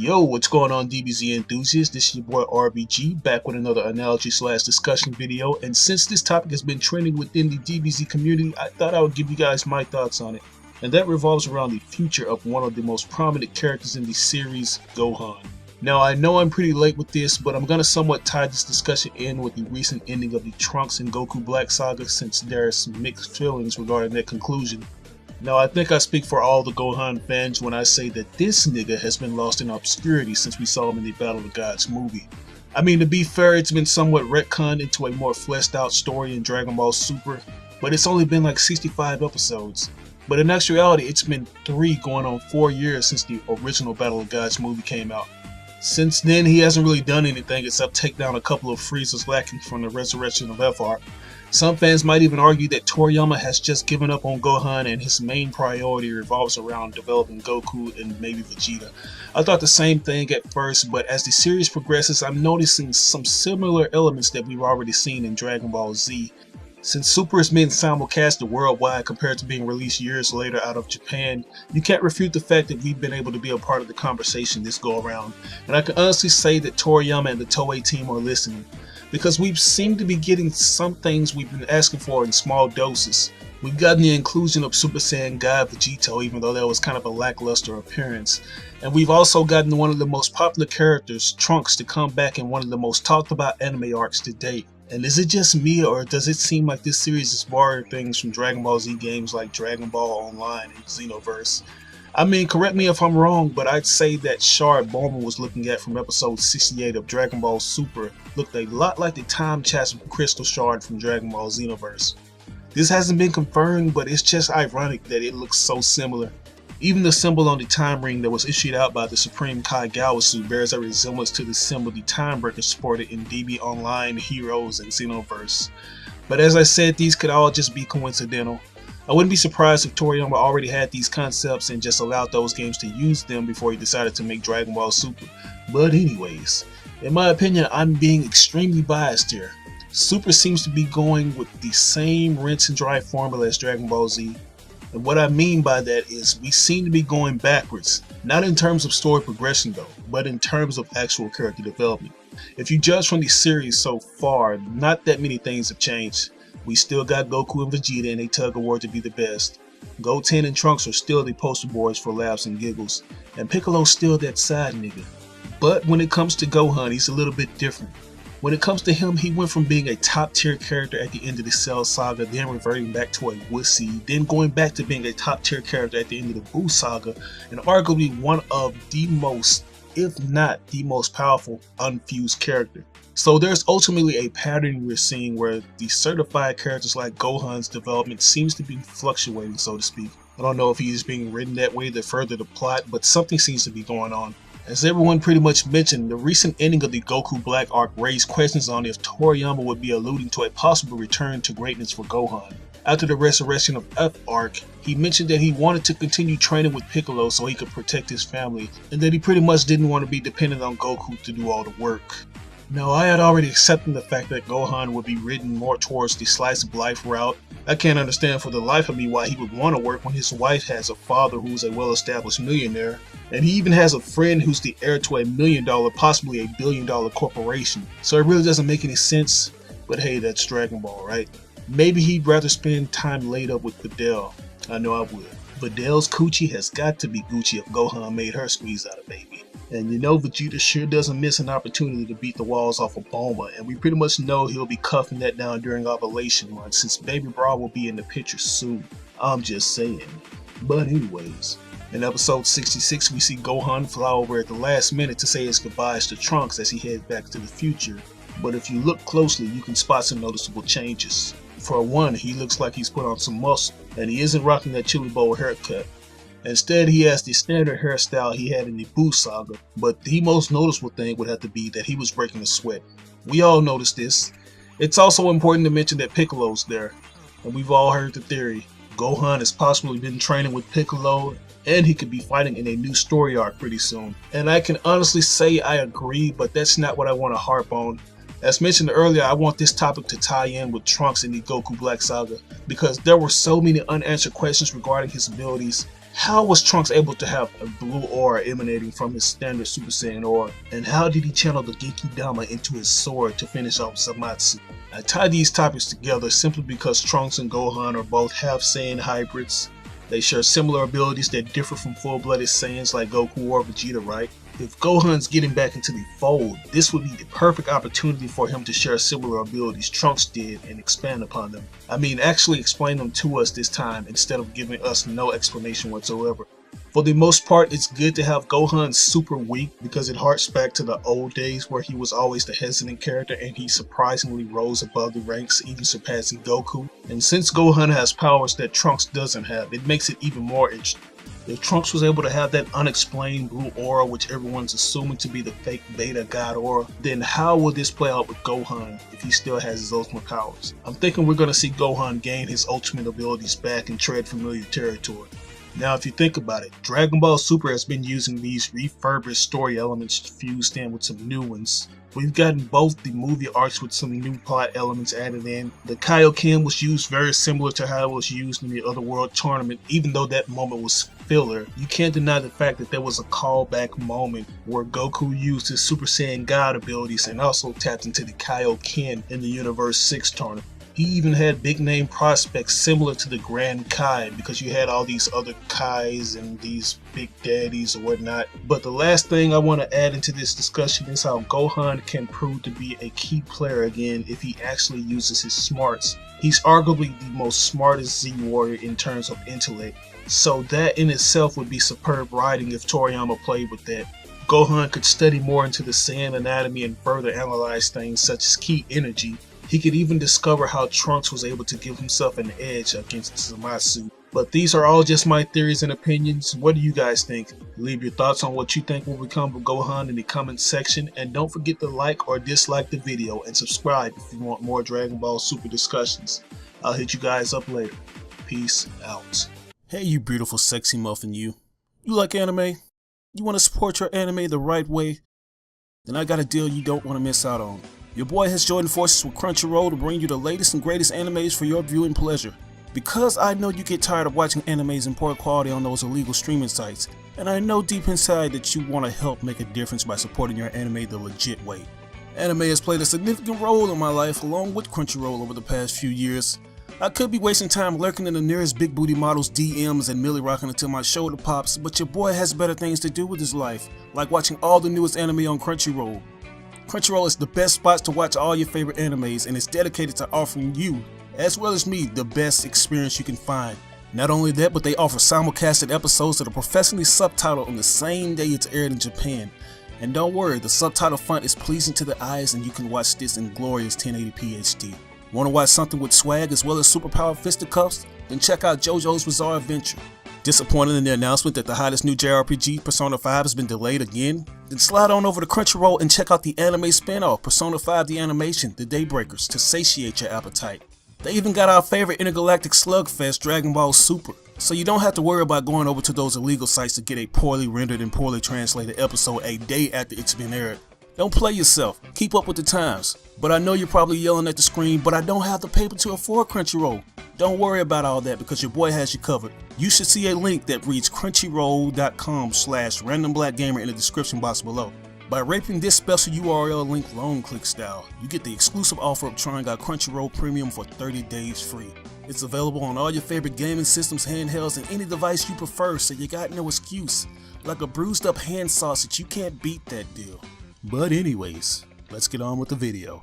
Yo, what's going on, DBZ enthusiasts? This is your boy RBG, back with another analogy/discussion video. And since this topic has been trending within the DBZ community, I thought I would give you guys my thoughts on it. And that revolves around the future of one of the most prominent characters in the series, Gohan. Now, I know I'm pretty late with this, but I'm going to somewhat tie this discussion in with the recent ending of the Trunks and Goku Black saga, since there's mixed feelings regarding that conclusion. Now, I think I speak for all the Gohan fans when I say that this nigga has been lost in obscurity since we saw him in the Battle of the Gods movie. I mean, to be fair, it's been somewhat retconned into a more fleshed out story in Dragon Ball Super, but it's only been like 65 episodes. But in actuality, it's been 3 going on 4 years since the original Battle of the Gods movie came out. Since then, he hasn't really done anything except take down a couple of Frieza's lacking from the resurrection of FR. Some fans might even argue that Toriyama has just given up on Gohan and his main priority revolves around developing Goku and maybe Vegeta. I thought the same thing at first, but as the series progresses, I'm noticing some similar elements that we've already seen in Dragon Ball Z. Since Super has been simulcasted worldwide compared to being released years later out of Japan, you can't refute the fact that we've been able to be a part of the conversation this go around. And I can honestly say that Toriyama and the Toei team are listening, because we've seemed to be getting some things we've been asking for in small doses. We've gotten the inclusion of Super Saiyan God Vegito, even though that was kind of a lackluster appearance. And we've also gotten one of the most popular characters, Trunks, to come back in one of the most talked about anime arcs to date. And is it just me, or does it seem like this series is borrowing things from Dragon Ball Z games like Dragon Ball Online and Xenoverse? I mean, correct me if I'm wrong, but I'd say that shard Bulma was looking at from episode 68 of Dragon Ball Super looked a lot like the time chasm crystal shard from Dragon Ball Xenoverse. This hasn't been confirmed, but it's just ironic that it looks so similar. Even the symbol on the time ring that was issued out by the Supreme Kaigawasu bears a resemblance to the symbol the Time Breaker sported in DB Online, Heroes, and Xenoverse. But as I said, these could all just be coincidental. I wouldn't be surprised if Toriyama already had these concepts and just allowed those games to use them before he decided to make Dragon Ball Super. But anyways, in my opinion, I'm being extremely biased here. Super seems to be going with the same rinse and dry formula as Dragon Ball Z. And what I mean by that is we seem to be going backwards, not in terms of story progression though, but in terms of actual character development. If you judge from the series so far, not that many things have changed. We still got Goku and Vegeta in a tug of war to be the best. Goten and Trunks are still the poster boys for laughs and giggles, and Piccolo's still that side nigga. But when it comes to Gohan, he's a little bit different. When it comes to him, he went from being a top tier character at the end of the Cell saga, then reverting back to a wussy, then going back to being a top tier character at the end of the Buu saga, and arguably one of the most, if not the most powerful, unfused character. So there's ultimately a pattern we're seeing where the certified characters like Gohan's development seems to be fluctuating, so to speak. I don't know if he's being written that way to further the plot, but something seems to be going on. As everyone pretty much mentioned, the recent ending of the Goku Black arc raised questions on if Toriyama would be alluding to a possible return to greatness for Gohan. After the resurrection of F arc, he mentioned that he wanted to continue training with Piccolo so he could protect his family, and that he pretty much didn't want to be dependent on Goku to do all the work. Now, I had already accepted the fact that Gohan would be written more towards the slice of life route. I can't understand for the life of me why he would want to work when his wife has a father who's a well-established millionaire, and he even has a friend who's the heir to $1 million, possibly $1 billion corporation. So it really doesn't make any sense, but hey, that's Dragon Ball, right? Maybe he'd rather spend time laid up with Videl. I know I would. Videl's coochie has got to be Gucci if Gohan made her squeeze out a baby. And you know Vegeta sure doesn't miss an opportunity to beat the walls off of Bulma, and we pretty much know he'll be cuffing that down during ovulation month since Baby Bra will be in the picture soon. I'm just saying. But anyways, in episode 66 we see Gohan fly over at the last minute to say his goodbyes to Trunks as he heads back to the future. But if you look closely, you can spot some noticeable changes. For one, he looks like he's put on some muscle, and he isn't rocking that chili bowl haircut. Instead, he has the standard hairstyle he had in the Buu saga, but the most noticeable thing would have to be that he was breaking a sweat. We all noticed this. It's also important to mention that Piccolo's there, and we've all heard the theory. Gohan has possibly been training with Piccolo, and he could be fighting in a new story arc pretty soon. And I can honestly say I agree, but that's not what I want to harp on. As mentioned earlier, I want this topic to tie in with Trunks in the Goku Black saga, because there were so many unanswered questions regarding his abilities. How was Trunks able to have a blue aura emanating from his standard Super Saiyan aura, and how did he channel the Genki Dama into his sword to finish off Zamasu? I tie these topics together simply because Trunks and Gohan are both half Saiyan hybrids. They share similar abilities that differ from full-blooded Saiyans like Goku or Vegeta, right? If Gohan's getting back into the fold, this would be the perfect opportunity for him to share similar abilities Trunks did and expand upon them. I mean, actually explain them to us this time instead of giving us no explanation whatsoever. For the most part, it's good to have Gohan super weak because it harks back to the old days where he was always the hesitant character and he surprisingly rose above the ranks, even surpassing Goku. And since Gohan has powers that Trunks doesn't have, it makes it even more interesting. If Trunks was able to have that unexplained blue aura, which everyone's assuming to be the fake Beta God aura, then how will this play out with Gohan if he still has his ultimate powers? I'm thinking we're going to see Gohan gain his ultimate abilities back and tread familiar territory. Now if you think about it, Dragon Ball Super has been using these refurbished story elements fused in with some new ones. We've gotten both the movie arcs with some new plot elements added in. The Kaioken was used very similar to how it was used in the Otherworld tournament, even though that moment was filler. You can't deny the fact that there was a callback moment where Goku used his Super Saiyan God abilities and also tapped into the Kaioken in the Universe 6 tournament. He even had big name prospects similar to the Grand Kai because you had all these other Kais and these big daddies or whatnot. But the last thing I want to add into this discussion is how Gohan can prove to be a key player again if he actually uses his smarts. He's arguably the most smartest Z warrior in terms of intellect, so that in itself would be superb writing if Toriyama played with that. Gohan could study more into the Saiyan anatomy and further analyze things such as ki energy. He could even discover how Trunks was able to give himself an edge against Zamasu. But these are all just my theories and opinions. What do you guys think? Leave your thoughts on what you think will become of Gohan in the comment section, and don't forget to like or dislike the video and subscribe if you want more Dragon Ball Super discussions. I'll hit you guys up later. Peace out. Hey you beautiful sexy muffin you. You like anime? You want to support your anime the right way? Then I got a deal you don't want to miss out on. Your boy has joined forces with Crunchyroll to bring you the latest and greatest animes for your viewing pleasure. Because I know you get tired of watching animes in poor quality on those illegal streaming sites, and I know deep inside that you want to help make a difference by supporting your anime the legit way. Anime has played a significant role in my life along with Crunchyroll over the past few years. I could be wasting time lurking in the nearest big booty models DMs and milli rocking until my shoulder pops, but your boy has better things to do with his life, like watching all the newest anime on Crunchyroll. Crunchyroll is the best spots to watch all your favorite animes and is dedicated to offering you, as well as me, the best experience you can find. Not only that, but they offer simulcasted episodes that are professionally subtitled on the same day it's aired in Japan. And don't worry, the subtitle font is pleasing to the eyes and you can watch this in glorious 1080p HD. Want to watch something with swag as well as superpowered fisticuffs? Then check out JoJo's Bizarre Adventure. Disappointed in the announcement that the hottest new JRPG, Persona 5, has been delayed again? Then slide on over to Crunchyroll and check out the anime spin-off, Persona 5 The Animation, The Daybreakers, to satiate your appetite. They even got our favorite intergalactic slugfest, Dragon Ball Super, so you don't have to worry about going over to those illegal sites to get a poorly rendered and poorly translated episode a day after it's been aired. Don't play yourself, keep up with the times. But I know you're probably yelling at the screen, but I don't have the paper to afford Crunchyroll. Don't worry about all that because your boy has you covered. You should see a link that reads crunchyroll.com/randomblackgamer in the description box below. By raping this special URL link long click style, you get the exclusive offer of trying out Crunchyroll Premium for 30 days free. It's available on all your favorite gaming systems, handhelds, and any device you prefer, so you got no excuse. Like a bruised up hand sausage, you can't beat that deal. But anyways, let's get on with the video.